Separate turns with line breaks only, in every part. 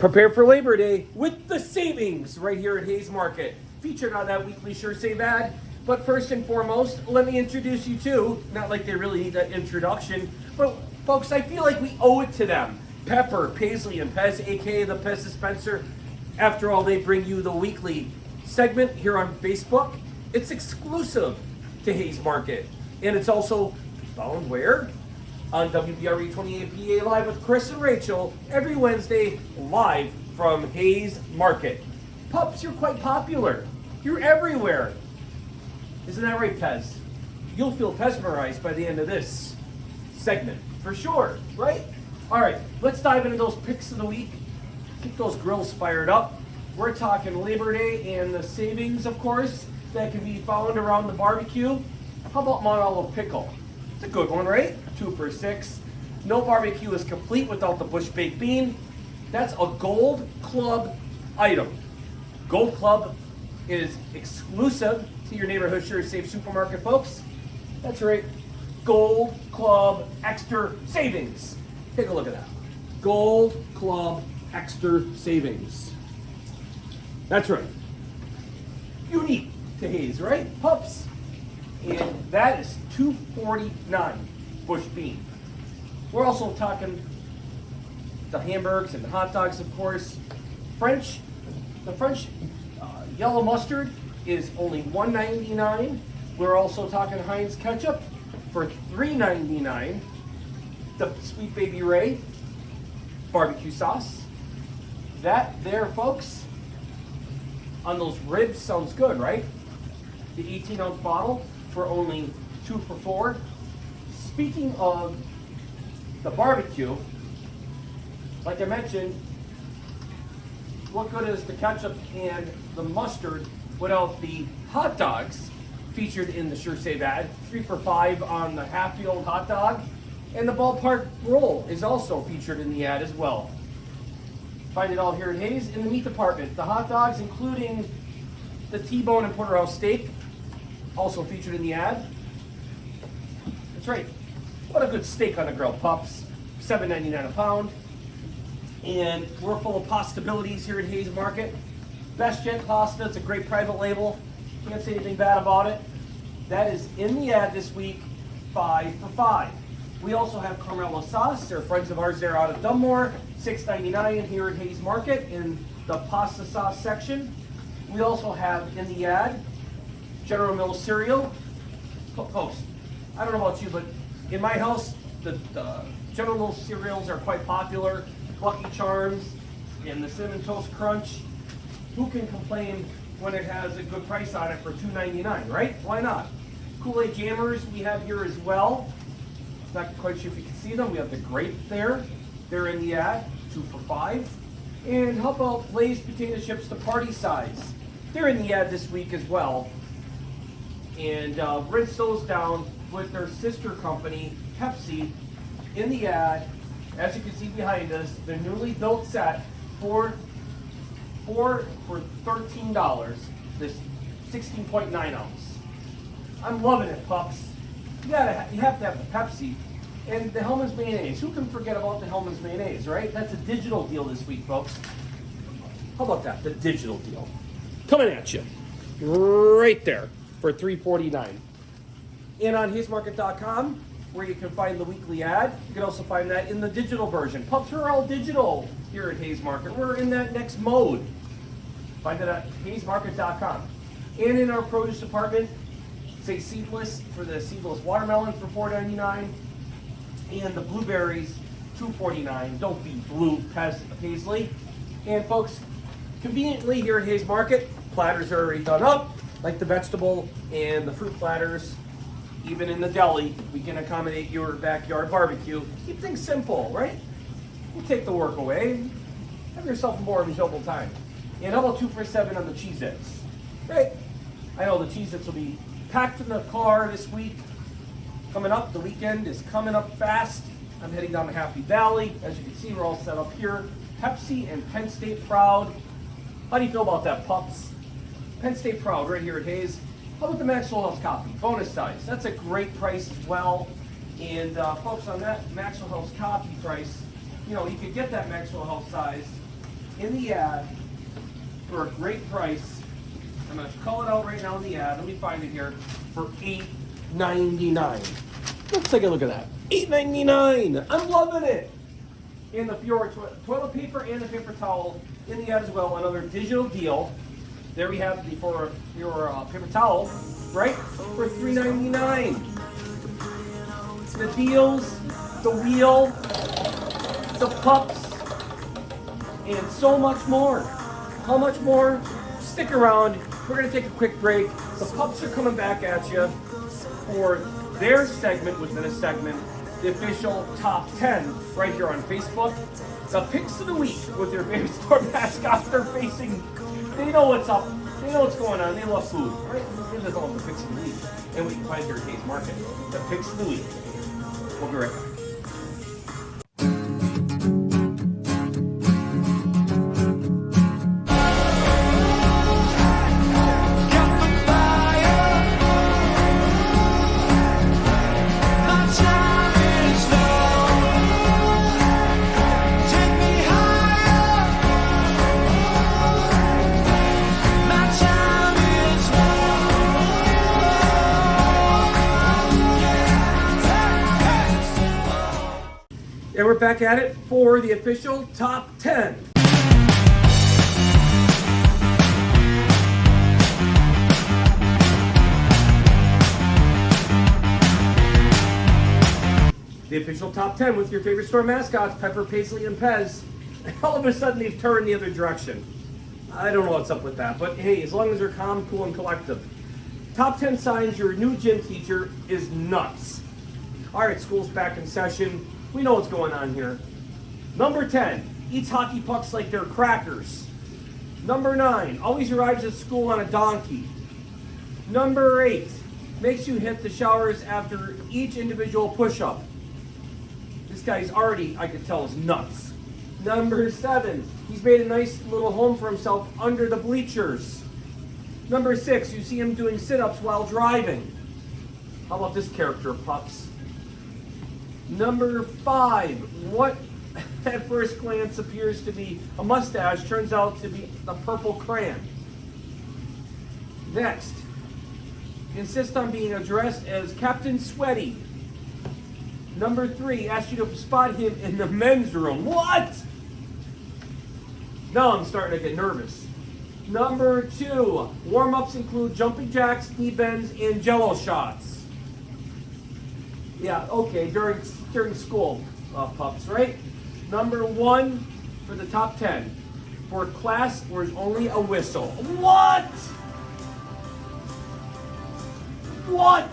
Prepare for Labor Day with the savings right here at Hayes Market. Featured on that weekly Sure Save ad. But first and foremost, let me introduce you to, not like they really need that introduction, but folks, I feel like we owe it to them. Pepper, Paisley, and Pez, aka the Pez Dispenser. After all, they bring you the weekly segment here on Facebook. It's exclusive to Hayes Market. And it's also found where? On WBRE 28 PA Live with Chris and Rachel every Wednesday live from Hayes Market. Pups, you're quite popular. You're everywhere. Isn't that right, Pez? You'll feel mesmerized by the end of this segment, for sure, right? All right, let's dive into those picks of the week. Keep those grills fired up. We're talking Labor Day and the savings, of course, that can be found around the barbecue. How about Mount Olive Pickle? It's a good one, right? 2 for $6. No barbecue is complete without the Bush Baked Bean. That's a Gold Club item. Gold Club is exclusive to your neighborhood Sure Save supermarket, folks. That's right. Gold Club Extra Savings. Take a look at that. Gold Club Extra Savings. That's right. Unique to Hayes, right, pups? And that is $2.49 Bush Bean. We're also talking the hamburgers and the hot dogs, of course. The French yellow mustard is only $1.99. We're also talking Heinz ketchup for $3.99. The Sweet Baby Ray barbecue sauce. That there, folks, on those ribs sounds good, right? The 18-ounce bottle for only 2 for $4. Speaking of the barbecue, like I mentioned, what good is the ketchup and the mustard without the hot dogs featured in the Sure Save ad? 3 for $5 on the half-filled hot dog. And the ballpark roll is also featured in the ad as well. Find it all here at Hayes in the meat department. The hot dogs, including the T-bone and porterhouse steak, also featured in the ad. That's right. What a good steak on the grill, pups. $7.99 a pound. And we're full of possibilities here at Hayes Market. Best Gent Pasta, it's a great private label. Can't say anything bad about it. That is in the ad this week, 5 for $5. We also have Carmelo sauce. They're friends of ours there out of Dunmore. $6.99 here at Hayes Market in the pasta sauce section. We also have in the ad General Mills cereal. Folks, I don't know about you, but in my house, the General Mills cereals are quite popular. Lucky Charms and the Cinnamon Toast Crunch. Who can complain when it has a good price on it for $2.99, right? Why not? Kool-Aid Jammers we have here as well. Not quite sure if you can see them. We have the grape there. They're in the ad, 2 for $5. And how about Lay's potato chips, the party size? They're in the ad this week as well. And rinse those down with their sister company, Pepsi, in the ad. As you can see behind us, the newly built set for $13. This 16.9 ounce. I'm loving it, pups. You have to have the Pepsi and the Hellmann's mayonnaise. Who can forget about the Hellmann's mayonnaise, right? That's a digital deal this week, folks. How about that? The digital deal coming at you right there for $3.49. And on HayesMarket.com, where you can find the weekly ad. You can also find that in the digital version. Pups are all digital here at Hayes Market. We're in that next mode. Find it at HayesMarket.com. And in our produce department, say seedless for the seedless watermelon for $4.99, and the blueberries $2.49. Don't be blue, Paisley. And folks, conveniently here at Hayes Market, platters are already done up, like the vegetable and the fruit platters. Even in the deli, we can accommodate your backyard barbecue. Keep things simple, right? We'll take the work away. Have yourself a more enjoyable time. And how about 2 for $7 on the Cheez-Its? Right? I know the Cheez-Its will be packed in the car this week. Coming up, the weekend is coming up fast. I'm heading down to Happy Valley. As you can see, we're all set up here. Pepsi and Penn State Proud. How do you feel about that, pups? Penn State Proud right here at Hayes. How about the Maxwell House copy? Bonus size. That's a great price as well. And folks, on that Maxwell House copy price, you know, you could get that Maxwell House size in the ad for a great price. I'm going to call it out right now in the ad. Let me find it here for $8.99. Let's take a look at that. $8.99. I'm loving it. In the Fiora toilet paper and the paper towel in the ad as well. Another digital deal. There we have the for your paper towel, right? For $3.99. The deals, the wheel, the pups, and so much more. How much more? Stick around. We're going to take a quick break. The pups are coming back at you for their segment within a segment, the official top 10 right here on Facebook. The picks of the week with your favorite store mascots. They're facing, they know what's up. They know what's going on. They love food, right? Here's all the picks of the week. And we can find here at Hayes Market. The picks of the week. We'll be right back. And we're back at it for the official top 10. The official top 10 with your favorite store mascots, Pepper, Paisley, and Pez. All of a sudden they've turned the other direction. I don't know what's up with that, but hey, as long as they're calm, cool, and collective. Top 10 signs your new gym teacher is nuts. All right, school's back in session. We know what's going on here. Number 10, eats hockey pucks like they're crackers. Number 9, always arrives at school on a donkey. Number 8, makes you hit the showers after each individual push-up. This guy's already, I can tell, is nuts. Number 7, he's made a nice little home for himself under the bleachers. Number 6, you see him doing sit-ups while driving. How about this character, pups? Number 5, what at first glance appears to be a mustache turns out to be a purple crayon. Next, insist on being addressed as Captain Sweaty. Number 3, ask you to spot him in the men's room. What? Now I'm starting to get nervous. Number 2, warm-ups include jumping jacks, knee bends, and jello shots. Yeah, okay, during school, pups, right? Number 1 for the top 10. For class, there's only a whistle. What? What?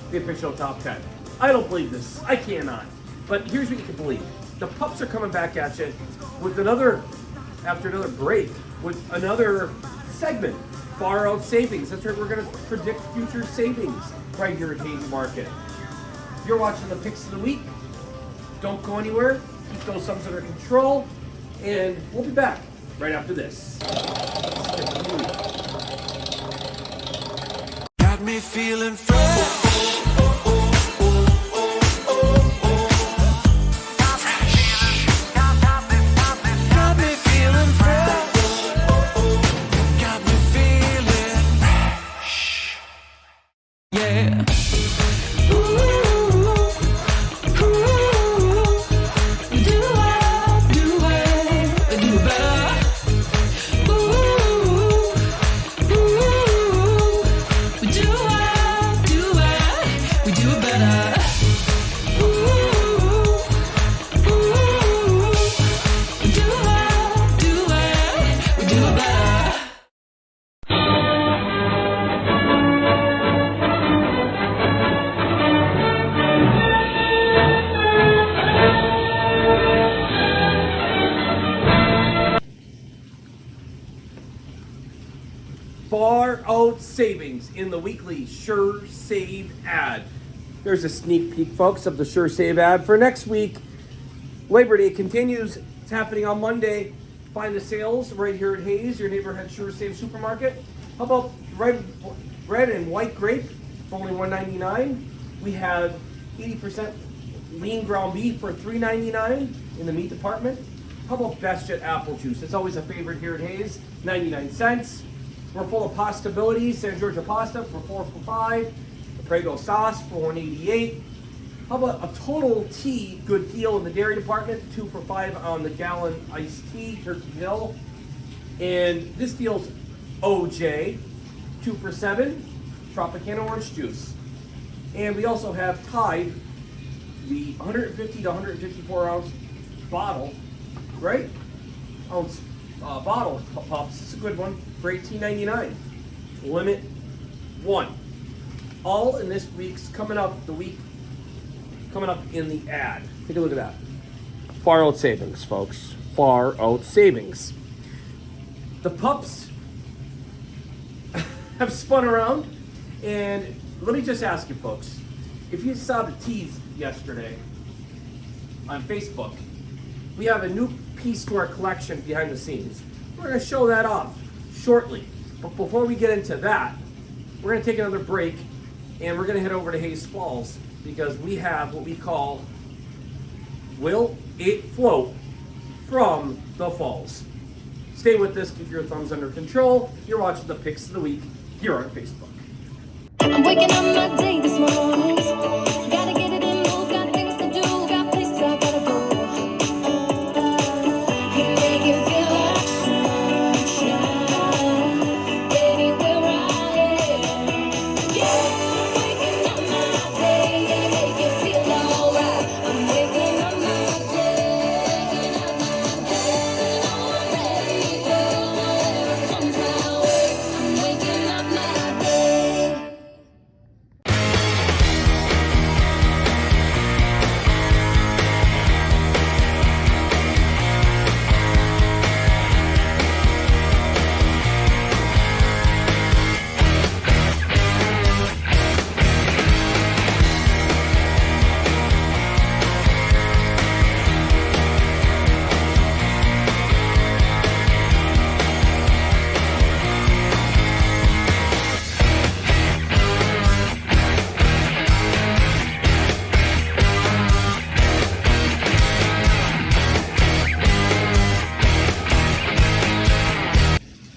The official top 10. I don't believe this. I cannot. But here's what you can believe. The pups are coming back at you with after another break, with another segment, Far Out Savings. That's right, we're going to predict future savings right here at Hayes Market. You're watching the picks of the week. Don't go anywhere. Keep those sums under control. And we'll be back right after this.
Got me feeling fresh.
Far Out Savings in the weekly Sure Save ad. There's a sneak peek, folks, of the Sure Save ad for next week. Labor Day continues. It's happening on Monday. Find the sales right here at Hayes, your neighborhood Sure Save supermarket. How about red and white grape for only $1.99? We have 80% lean ground beef for $3.99 in the meat department. How about Best Jet apple juice? It's always a favorite here at Hayes, 99 cents. We're full of pastabilities, San Giorgio pasta for 4 for $5. The Prego sauce for $1.88. How about a Total Tea good deal in the dairy department, 2 for $5 on the gallon iced tea, Turkey Hill. And this deal's OJ, 2 for $7, Tropicana orange juice. And we also have Tide, the 150 to 154 ounce bottle, right? Ounce bottle pops. It's a good one for $18.99. Limit 1. All in this week's coming up in the ad. Take a look at that. Far out savings, folks. Far out savings. The pups have spun around, and let me just ask you folks, if you saw the tease yesterday on Facebook, we have a new piece to our collection behind the scenes. We're going to show that off shortly. But before we get into that, we're going to take another break, and we're going to head over to Hayes Falls because we have what we call Will It Float from the Falls. Stay with us, keep your thumbs under control. You're watching the Picks of the Week here on Facebook.
I'm waking up my day this morning. Gotta get it in, move, got things to do, got places I gotta go. You make it feel like sunshine, baby, where I am. Yeah, waking up my day, yeah, make it feel alright. I'm waking up my day, and I'm ready for whatever comes my way. I'm waking up my day.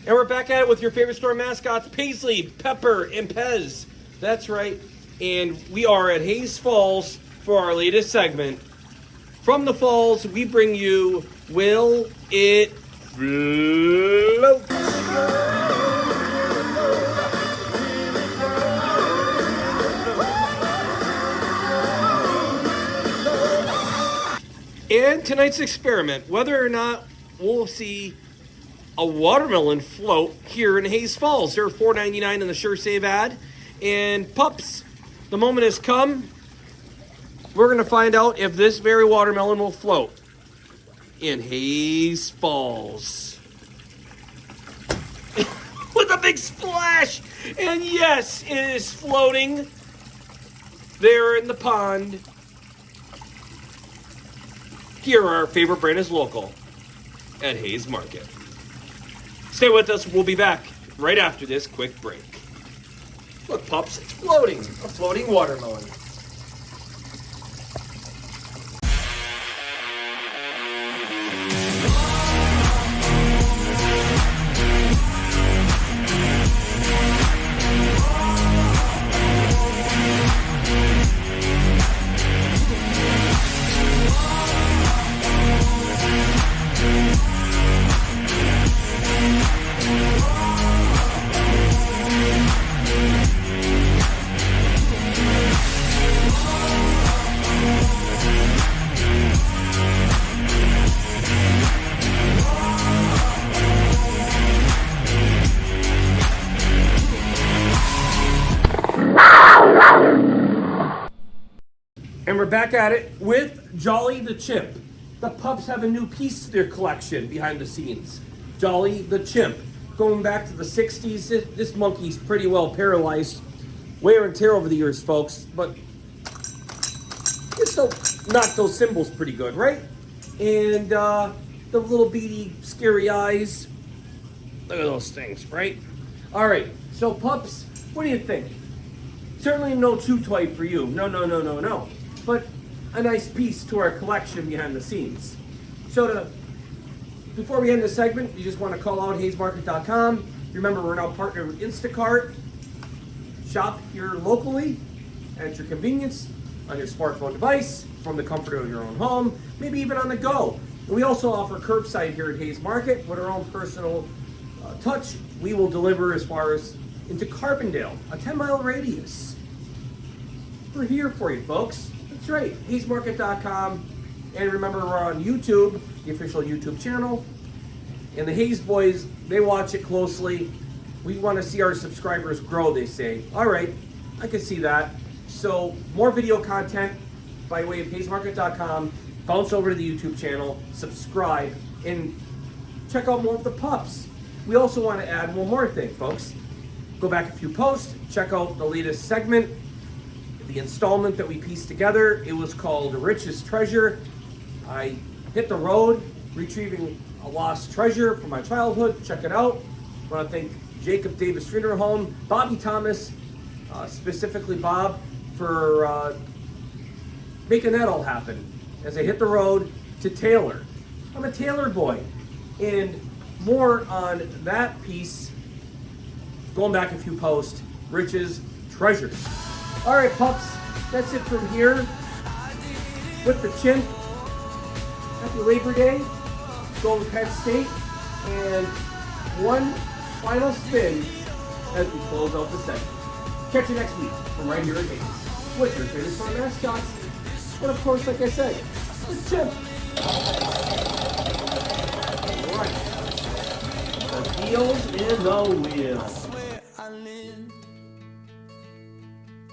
And we're back at it with your favorite store mascots, Paisley, Pepper, and Pez. That's right. And we are at Hayes Falls for our latest segment. From the Falls, we bring you Will It Float? And tonight's experiment, whether or not we'll see a watermelon float here in Hayes Falls. They're $4.99 in the Sure Save ad. And pups, the moment has come. We're going to find out if this very watermelon will float in Hayes Falls. With a big splash. And yes, it is floating there in the pond. Here, our favorite brand is local at Hayes Market. Stay with us. We'll be back right after this quick break. Look, pups, it's floating. A floating watermelon. And we're back at it with Jolly the Chimp. The pups have a new piece to their collection behind the scenes. Jolly the Chimp. Going back to the 60s, this monkey's pretty well paralyzed. Wear and tear over the years, folks, but it still knocked those cymbals pretty good, right? And the little beady, scary eyes. Look at those things, right? All right, so pups, what do you think? Certainly no chew toy for you. No. But a nice piece to our collection behind the scenes. So to Before we end the segment, we just want to call out hayesmarket.com. Remember, we're now partnered with Instacart. Shop here locally at your convenience on your smartphone device, from the comfort of your own home, maybe even on the go. And we also offer curbside here at Hayes Market with our own personal touch. We will deliver as far as into Carbondale, a 10-mile radius. We're here for you, folks. That's right, hayesmarket.com. And remember, we're on YouTube, the official YouTube channel. And the Hayes boys, they watch it closely. We want to see our subscribers grow, they say. All right, I can see that. So more video content by way of hayesmarket.com. Bounce over to the YouTube channel, subscribe, and check out more of the pups. We also want to add one more thing, folks. Go back a few posts, check out the latest segment, the installment that we pieced together. It was called Rich's Treasure. I hit the road, retrieving a lost treasure from my childhood. Check it out. I want to thank Jacob Davis Funeral Home, Bobby Thomas, specifically Bob, for making that all happen. As I hit the road to Taylor. I'm a Taylor boy. And more on that piece, going back a few posts, Rich's Treasures. All right, pups, that's it from here. With the chimp, happy Labor Day, Golden Penn State, and one final spin as we close out the segment. Catch you next week from right here at Hayes with your favorite fun mascots, and of course, like I said, the chimp. All right, the wheels in the wheel.